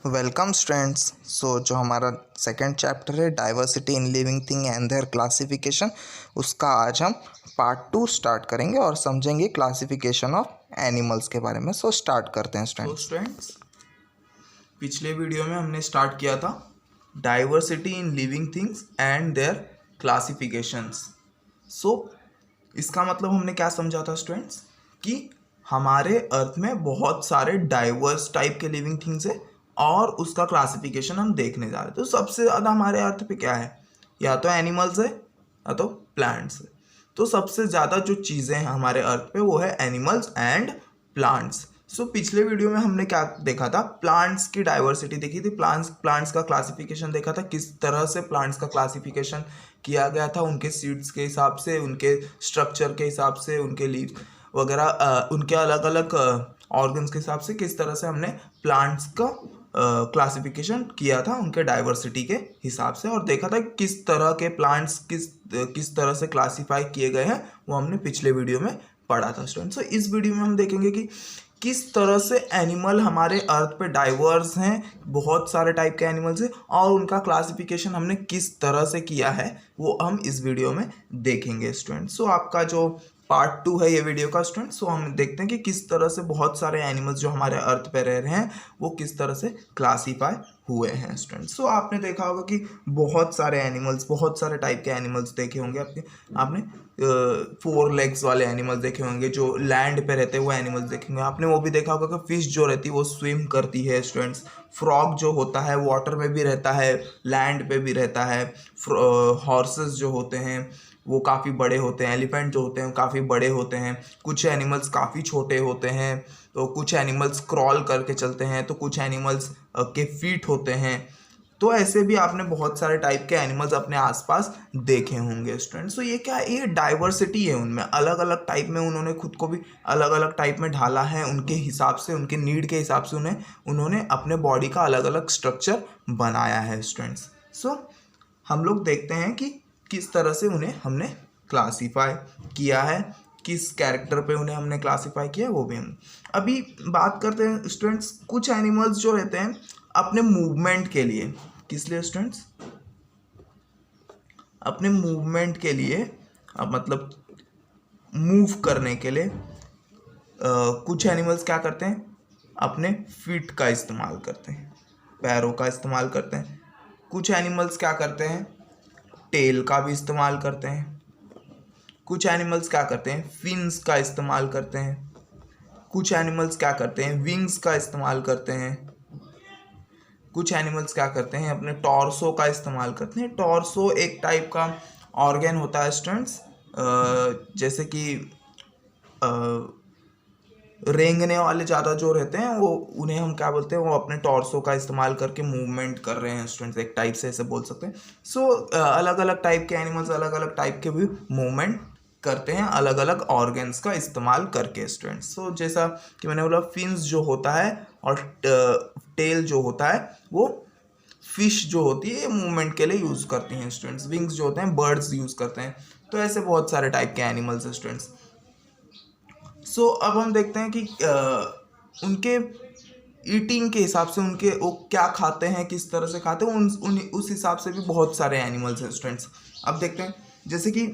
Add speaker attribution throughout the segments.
Speaker 1: Welcome students. जो हमारा second chapter है diversity in living thing and there classification, उसका आज हम पार्ट 2 स्टार्ट करेंगे और समझेंगे क्लासिफिकेशन ऑफ एनिमल्स के बारे में। स्टार्ट करते हैं स्टूडेंट्स।
Speaker 2: पिछले वीडियो में हमने स्टार्ट किया था diversity in living things and their classifications. इसका मतलब हमने क्या समझा था स्टूडेंट्स कि हमारे अर्थ में बहुत सारे डाइवर्स टाइप के लिविंग थिंग्स है और उसका क्लासिफिकेशन हम देखने जा रहे हैं। तो सबसे ज़्यादा हमारे अर्थ पे क्या है, या तो एनिमल्स है या तो प्लांट्स है। तो सबसे ज़्यादा जो चीज़ें हैं हमारे अर्थ पे वो है एनिमल्स एंड प्लांट्स। पिछले वीडियो में हमने क्या देखा था, प्लांट्स की डाइवर्सिटी देखी थी, प्लांट्स का क्लासिफिकेशन देखा था, किस तरह से प्लांट्स का क्लासिफिकेशन किया गया था, उनके सीड्स के हिसाब से, उनके स्ट्रक्चर के हिसाब से, उनके लीव वगैरह, उनके अलग अलग ऑर्गन्स के हिसाब से किस तरह से हमने प्लांट्स का क्लासिफिकेशन किया था उनके डाइवर्सिटी के हिसाब से, और देखा था किस तरह के प्लांट्स किस तरह से क्लासीफाई किए गए हैं, वो हमने पिछले वीडियो में पढ़ा था स्टूडेंट्स। इस वीडियो में हम देखेंगे कि किस तरह से एनिमल हमारे अर्थ पे डाइवर्स हैं, बहुत सारे टाइप के एनिमल्स हैं, और उनका क्लासिफिकेशन हमने किस तरह से किया है वो हम इस वीडियो में देखेंगे स्टूडेंट्स। आपका जो पार्ट 2 है ये वीडियो का स्टूडेंट्स, हम देखते हैं कि किस तरह से बहुत सारे एनिमल्स जो हमारे अर्थ पे रह रहे हैं वो किस तरह से क्लासीफाई हुए हैं स्टूडेंट्स। आपने देखा होगा कि बहुत सारे एनिमल्स, बहुत सारे टाइप के एनिमल्स देखे होंगे आपने 4 लेग्स वाले एनिमल्स देखे होंगे, जो लैंड पे रहते हैं वो एनिमल्स देखेंगे। आपने वो भी देखा होगा कि फिश जो रहती है वो स्विम करती है स्टूडेंट्स। फ्रॉग जो होता है वाटर में भी रहता है, लैंड पे भी रहता है। हॉर्सेस जो होते हैं वो काफ़ी बड़े होते हैं, एलिफेंट जो होते हैं काफ़ी बड़े होते हैं, कुछ एनिमल्स काफ़ी छोटे होते हैं, तो कुछ एनिमल्स क्रॉल करके चलते हैं, तो कुछ एनिमल्स के फीट होते हैं। तो ऐसे भी आपने बहुत सारे टाइप के एनिमल्स अपने आसपास देखे होंगे स्टूडेंट्स। ये क्या है, ये डाइवर्सिटी है, उनमें अलग अलग टाइप में उन्होंने खुद को भी अलग अलग टाइप में ढाला है, उनके हिसाब से, उनके नीड के हिसाब से उन्होंने अपने बॉडी का अलग अलग स्ट्रक्चर बनाया है स्टूडेंट्स। हम लोग देखते हैं कि किस तरह से उन्हें हमने क्लासीफाई किया है, किस कैरेक्टर पे उन्हें हमने क्लासीफाई किया है वो भी हम अभी बात करते हैं स्टूडेंट्स। कुछ एनिमल्स जो रहते हैं अपने मूवमेंट के लिए, किस लिए स्टूडेंट्स, अपने मूवमेंट के लिए, मतलब मूव करने के लिए कुछ एनिमल्स क्या करते हैं, अपने फीट का इस्तेमाल करते हैं, पैरों का इस्तेमाल करते हैं। कुछ एनिमल्स क्या करते हैं, टेल का भी इस्तेमाल करते हैं। कुछ एनिमल्स क्या करते हैं, फिन्स का इस्तेमाल करते हैं। कुछ एनिमल्स क्या करते हैं, विंग्स का इस्तेमाल करते हैं। कुछ एनिमल्स क्या करते हैं, अपने टॉर्सो का इस्तेमाल करते हैं। टॉर्सो एक टाइप का ऑर्गन होता है स्टूडेंट्स, जैसे कि रेंगने वाले ज़्यादा जो रहते हैं वो, उन्हें हम क्या बोलते हैं, वो अपने टॉर्सो का इस्तेमाल करके मूवमेंट कर रहे हैं स्टूडेंट्स, एक टाइप से ऐसे बोल सकते हैं। अलग अलग टाइप के एनिमल्स अलग अलग टाइप के भी मूवमेंट करते हैं अलग अलग ऑर्गन्स का इस्तेमाल करके स्टूडेंट्स। जैसा कि मैंने बोला, फिन्स जो होता है और टेल जो होता है वो फिश जो होती है मूवमेंट के लिए यूज़ करती हैं स्टूडेंट्स। विंग्स जो होते हैं बर्ड्स यूज़ करते हैं। तो ऐसे बहुत सारे टाइप के एनिमल्स हैं स्टूडेंट्स। अब हम देखते हैं कि उनके ईटिंग के हिसाब से, उनके वो क्या खाते हैं, किस तरह से खाते हैं, उस हिसाब से भी बहुत सारे एनिमल्स हैं स्टूडेंट्स। अब देखते हैं जैसे कि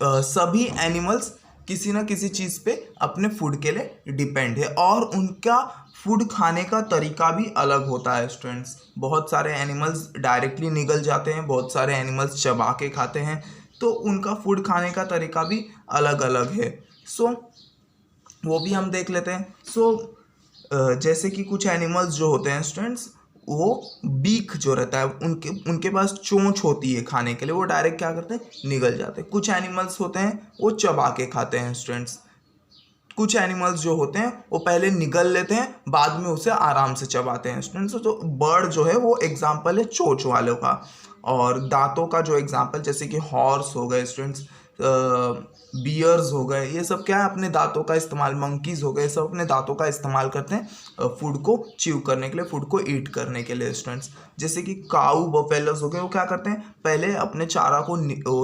Speaker 2: सभी एनिमल्स किसी ना किसी चीज़ पे अपने फूड के लिए डिपेंड है, और उनका फूड खाने का तरीका भी अलग होता है स्टूडेंट्स। बहुत सारे एनिमल्स डायरेक्टली निगल जाते हैं, बहुत सारे एनिमल्स चबा के खाते हैं, तो उनका फूड खाने का तरीका भी अलग अलग है। वो भी हम देख लेते हैं। जैसे कि कुछ एनिमल्स जो होते हैं स्टूडेंट्स, वो बीक जो रहता है, उनके पास चोंच होती है खाने के लिए, वो डायरेक्ट क्या करते हैं, निगल जाते हैं। कुछ एनिमल्स होते हैं वो चबा के खाते हैं स्टूडेंट्स। कुछ एनिमल्स जो होते हैं वो पहले निगल लेते हैं, बाद में उसे आराम से चबाते हैं स्टूडेंट्स। तो बर्ड जो है वो एग्जाम्पल है चोंच वालों का, और दांतों का जो एग्जाम्पल, जैसे कि हॉर्स हो गए स्टूडेंट्स, बियर्स हो गए, ये सब क्या है, अपने दांतों का इस्तेमाल, मंकीज हो गए, सब अपने दांतों का इस्तेमाल करते हैं फूड को च्यू करने के लिए, फूड को ईट करने के लिए स्टूडेंट्स। जैसे कि काऊ बफेलोस हो गए, वो क्या करते हैं, पहले अपने चारा को,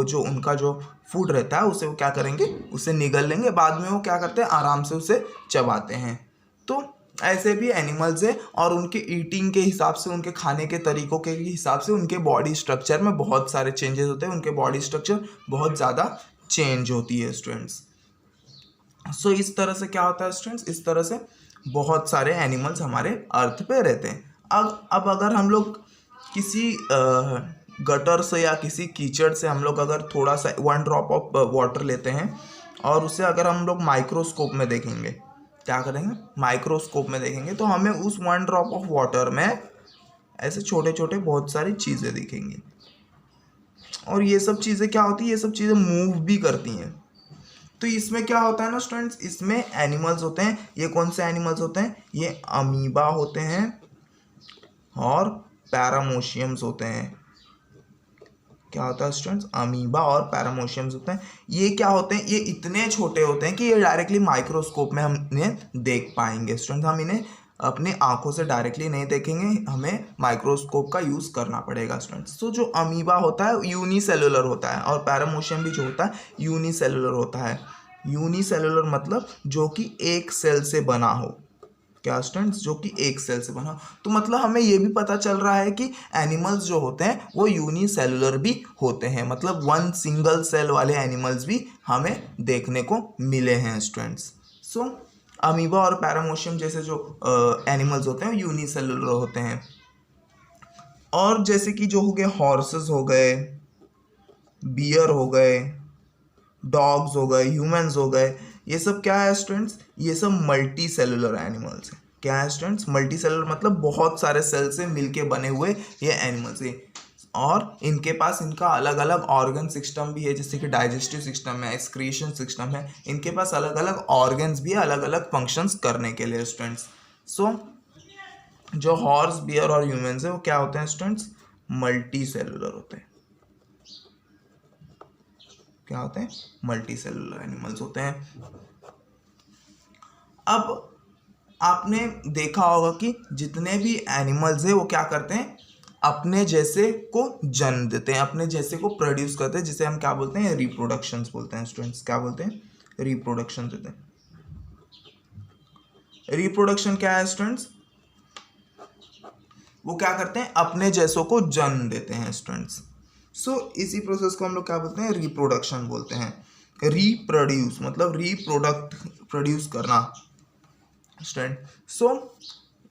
Speaker 2: जो उनका जो फूड रहता है उसे वो क्या करेंगे, उसे निगल लेंगे, बाद में वो क्या करते हैं, आराम से उसे चबाते हैं। तो ऐसे भी एनिमल्स है और उनके ईटिंग के हिसाब से, उनके खाने के तरीकों के हिसाब से उनके बॉडी स्ट्रक्चर में बहुत सारे चेंजेस होते हैं, उनके बॉडी स्ट्रक्चर बहुत ज़्यादा चेंज होती है स्टूडेंट्स। सो इस तरह से क्या होता है स्टूडेंट्स, इस तरह से बहुत सारे एनिमल्स हमारे अर्थ पे रहते हैं। अब अगर हम लोग किसी गटर से या किसी कीचड़ से हम लोग अगर थोड़ा सा 1 ड्रॉप ऑफ वाटर लेते हैं और उसे अगर हम लोग माइक्रोस्कोप में देखेंगे, क्या करेंगे, माइक्रोस्कोप में देखेंगे, तो हमें उस 1 ड्रॉप ऑफ वाटर में ऐसे छोटे छोटे बहुत सारी चीज़ें दिखेंगी। और ये सब चीज़ें क्या होती है, ये सब चीज़ें मूव भी करती हैं। तो इसमें क्या होता है ना स्टूडेंट्स, इसमें एनिमल्स होते हैं। ये कौन से एनिमल्स होते हैं, ये अमीबा होते हैं और पैरामोशियम्स होते हैं। क्या होता है स्टूडेंट्स, अमीबा और पैरामोशियम्स होते हैं। ये क्या होते हैं, ये इतने छोटे होते हैं कि ये डायरेक्टली माइक्रोस्कोप में हम इन्हें देख पाएंगे स्टूडेंट्स। हम इन्हें अपनी आंखों से डायरेक्टली नहीं देखेंगे, हमें माइक्रोस्कोप का यूज़ करना पड़ेगा स्टूडेंट्स। तो जो अमीबा होता है यूनिसेलुलर होता है और पैरामोशियम भी जो होता है यूनिसेलुलर होता है। यूनिसेलुलर मतलब जो कि एक सेल से बना हो। क्या स्टूडेंट्स, जो कि एक सेल से बना हो। तो मतलब हमें ये भी पता चल रहा है कि एनिमल्स जो होते हैं वो यूनिसेलुलर भी होते हैं, मतलब 1 सिंगल सेल वाले एनिमल्स भी हमें देखने को मिले हैं स्टूडेंट्स। सो अमीबा और पैरामोशियम जैसे जो एनिमल्स होते हैं यूनिसेलुलर होते हैं। और जैसे कि जो हो गए हॉर्सेस हो गए, बियर हो गए, डॉग्स हो गए, ह्यूमंस हो गए, ये सब क्या है स्टूडेंट्स, ये सब मल्टी सेलुलर एनिमल्स हैं। क्या है स्टूडेंट्स, मल्टी सेलुलर मतलब बहुत सारे सेल से मिलके बने हुए ये एनिमल्स हैं। और इनके पास इनका अलग अलग ऑर्गन सिस्टम भी है, जैसे कि डाइजेस्टिव सिस्टम है, एक्सक्रीशन सिस्टम है। इनके पास अलग अलग ऑर्गन्स भी है अलग अलग फंक्शंस करने के लिए स्टूडेंट्स। सो जो हॉर्स, बियर और ह्यूमंस है वो क्या होते हैं स्टूडेंट्स, मल्टी सेलुलर होते हैं। क्या होते हैं, मल्टी सेलुलर एनिमल्स होते हैं। अब आपने देखा होगा कि जितने भी एनिमल्स है वो क्या करते हैं, अपने जैसे को जन्म देते हैं, अपने जैसे को प्रोड्यूस करते हैं, जिसे हम क्या बोलते हैं, रिप्रोडक्शंस बोलते हैं स्टूडेंट्स। क्या बोलते हैं, रिप्रोडक्शन देते हैं। रिप्रोडक्शन क्या है स्टूडेंट्स, वो क्या करते हैं, अपने जैसों को जन्म देते हैं स्टूडेंट्स। सो इसी प्रोसेस को हम लोग क्या बोलते हैं, रिप्रोडक्शन बोलते हैं। रिप्रोड्यूस मतलब रिप्रोडक्ट, प्रोड्यूस करना स्टूडेंट। सो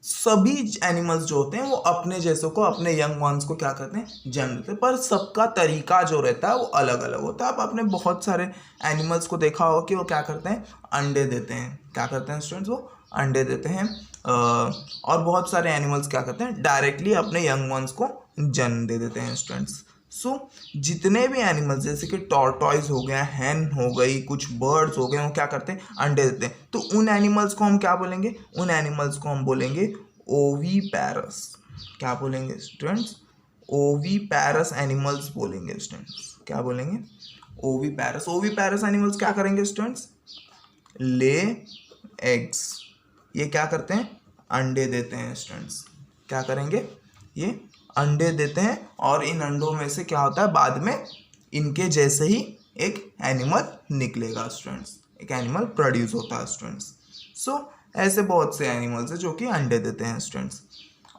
Speaker 2: सभी एनिमल्स जो होते हैं वो अपने जैसों को, अपने यंग वंस को क्या करते हैं, जन्म देते हैं, पर सबका तरीका जो रहता है वो अलग अलग होता है। अब आपने बहुत सारे एनिमल्स को देखा होगा कि वो क्या करते हैं, अंडे देते हैं। क्या करते हैं स्टूडेंट्स, वो अंडे देते हैं। और बहुत सारे एनिमल्स क्या करते हैं, डायरेक्टली अपने यंग वंस को जन्म दे देते हैं स्टूडेंट्स। सो जितने भी एनिमल्स जैसे कि टॉर्टॉइज हो गया, हैन हो गई, कुछ बर्ड्स हो गए, वो क्या करते हैं, अंडे देते हैं। तो उन एनिमल्स को हम क्या बोलेंगे, उन एनिमल्स को हम बोलेंगे ओवीपैरस। क्या बोलेंगे स्टूडेंट्स, ओवीपैरस एनिमल्स बोलेंगे स्टूडेंट्स। क्या बोलेंगे, ओवीपैरस। ओवीपैरस एनिमल्स क्या करेंगे स्टूडेंट्स, ले एग्स। ये क्या करते हैं, अंडे देते हैं स्टूडेंट्स। क्या करेंगे, ये अंडे देते हैं और इन अंडों में से क्या होता है, बाद में इनके जैसे ही एक एनिमल निकलेगा स्टूडेंट्स, एक एनिमल प्रोड्यूस होता है स्टूडेंट्स। सो ऐसे बहुत से एनिमल्स हैं जो कि अंडे देते हैं स्टूडेंट्स।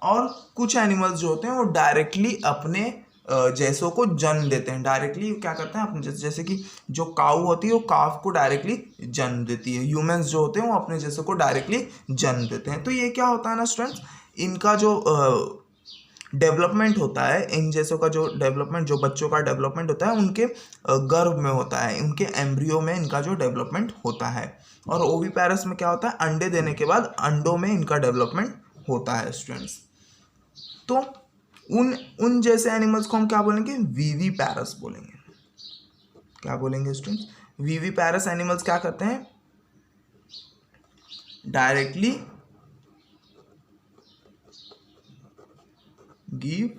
Speaker 2: और कुछ एनिमल्स जो होते हैं वो डायरेक्टली अपने जैसों को जन्म देते हैं। डायरेक्टली क्या करते हैं अपने जैसे कि जो काऊ होती है वो काफ को डायरेक्टली जन्म देती है। ह्यूमंस जो होते हैं वो अपने जैसों को डायरेक्टली जन्म देते हैं। तो ये क्या होता है ना स्टूडेंट्स, इनका जो डेवलपमेंट होता है, इन जैसों का जो डेवलपमेंट, जो बच्चों का डेवलपमेंट होता है उनके गर्भ में होता है, उनके एम्ब्रियो में इनका जो डेवलपमेंट होता है। और ओवीपैरस में क्या होता है, अंडे देने के बाद अंडों में इनका डेवलपमेंट होता है स्टूडेंट्स। तो उन जैसे एनिमल्स को हम क्या बोलेंगे, विविपैरस बोलेंगे। क्या बोलेंगे स्टूडेंट्स, विविपैरस एनिमल्स क्या करते हैं, directly give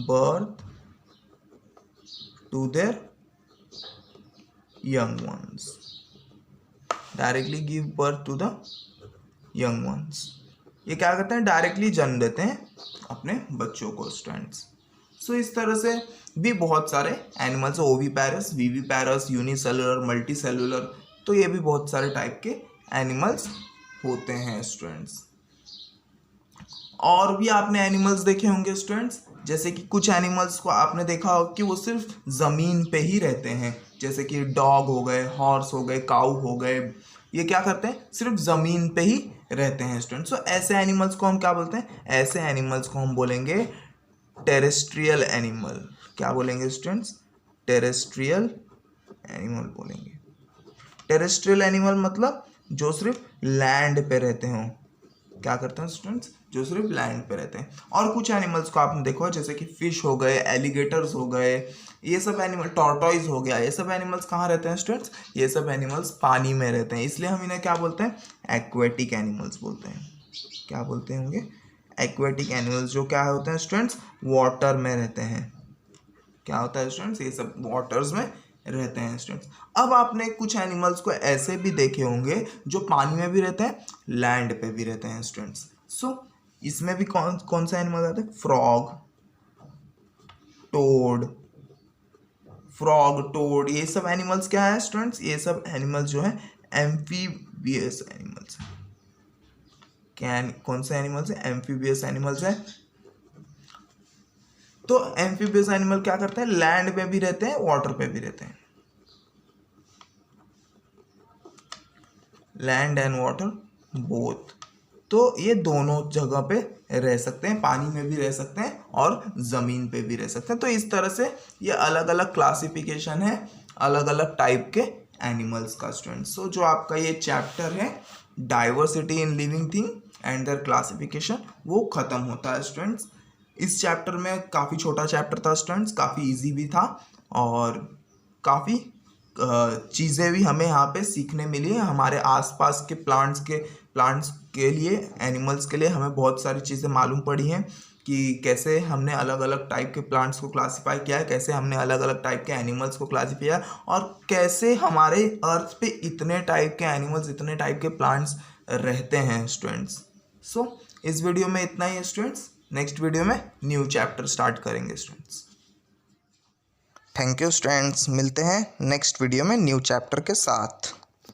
Speaker 2: birth to their young ones. Directly give birth to the young ones. ये क्या करते हैं, डायरेक्टली जन्म देते हैं अपने बच्चों को स्टूडेंट्स। सो इस तरह से भी बहुत सारे animals, ओवीपैरस, viviparous, unicellular, multi cellular, तो ये भी बहुत सारे टाइप के एनिमल्स होते हैं स्टूडेंट्स। और भी आपने एनिमल्स देखे होंगे स्टूडेंट्स, जैसे कि कुछ एनिमल्स को आपने देखा हो कि वो सिर्फ ज़मीन पे ही रहते हैं, जैसे कि डॉग हो गए, हॉर्स हो गए, काऊ हो गए, ये क्या करते हैं, सिर्फ ज़मीन पे ही रहते हैं स्टूडेंट्स। सो ऐसे एनिमल्स को हम क्या बोलते हैं, ऐसे एनिमल्स को हम बोलेंगे टेरेस्ट्रियल एनिमल। क्या बोलेंगे स्टूडेंट्स, टेरेस्ट्रियल एनिमल बोलेंगे। टेरेस्ट्रियल एनिमल मतलब जो सिर्फ लैंड पे रहते हों। क्या करते हैं स्टूडेंट्स, जो सिर्फ लैंड पे रहते हैं। और कुछ एनिमल्स को आपने देखा जैसे कि फिश हो गए, एलिगेटर्स हो गए, ये सब एनिमल, टॉर्टॉइज हो गया, ये सब एनिमल्स कहाँ रहते हैं स्टूडेंट्स, ये सब एनिमल्स पानी में रहते हैं, इसलिए हम इन्हें क्या बोलते हैं, एक्वेटिक एनिमल्स बोलते हैं। क्या बोलते होंगे, एक्वेटिक एनिमल्स, जो क्या होते हैं स्टूडेंट्स, वाटर में रहते हैं। क्या होता है स्टूडेंट्स, ये सब वाटर्स में रहते हैं स्टूडेंट्स। अब आपने कुछ एनिमल्स को ऐसे भी देखे होंगे जो पानी में भी रहते हैं, लैंड पे भी रहते हैं स्टूडेंट्स। सो इसमें भी कौन कौन सा एनिमल आते हैं, फ्रॉग, टोड, ये सब एनिमल्स क्या है स्टूडेंट्स, ये सब एनिमल्स जो है एम्फीबियस एनिमल्स। कौन से एनिमल्स है, एम्फीबियस एनिमल्स है। तो एम्फीबियस एनिमल क्या करते हैं, लैंड पे भी रहते हैं, वाटर पे भी रहते हैं, लैंड एंड वाटर बोथ। तो ये दोनों जगह पे रह सकते हैं, पानी में भी रह सकते हैं और ज़मीन पे भी रह सकते हैं। तो इस तरह से ये अलग अलग क्लासिफिकेशन है अलग अलग टाइप के एनिमल्स का स्टूडेंट्स। सो जो आपका ये चैप्टर है diversity in living thing and there classification, वो ख़त्म होता है स्टूडेंट्स। इस चैप्टर में काफ़ी छोटा चैप्टर था स्टूडेंट्स, काफ़ी इजी भी था और काफ़ी चीज़ें भी हमें यहाँ पे सीखने मिली। हमारे आसपास के प्लांट्स के लिए, एनिमल्स के लिए हमें बहुत सारी चीज़ें मालूम पड़ी हैं कि कैसे हमने अलग अलग टाइप के प्लांट्स को क्लासिफाई किया है, कैसे हमने अलग अलग टाइप के एनिमल्स को क्लासिफाई किया और कैसे हमारे अर्थ पे इतने टाइप के एनिमल्स, इतने टाइप के प्लांट्स रहते हैं स्टूडेंट्स। सो इस वीडियो में इतना ही है स्टूडेंट्स, नेक्स्ट वीडियो में न्यू चैप्टर स्टार्ट करेंगे स्टूडेंट्स।
Speaker 1: थैंक यू स्टूडेंट्स, मिलते हैं नेक्स्ट वीडियो में न्यू चैप्टर के साथ।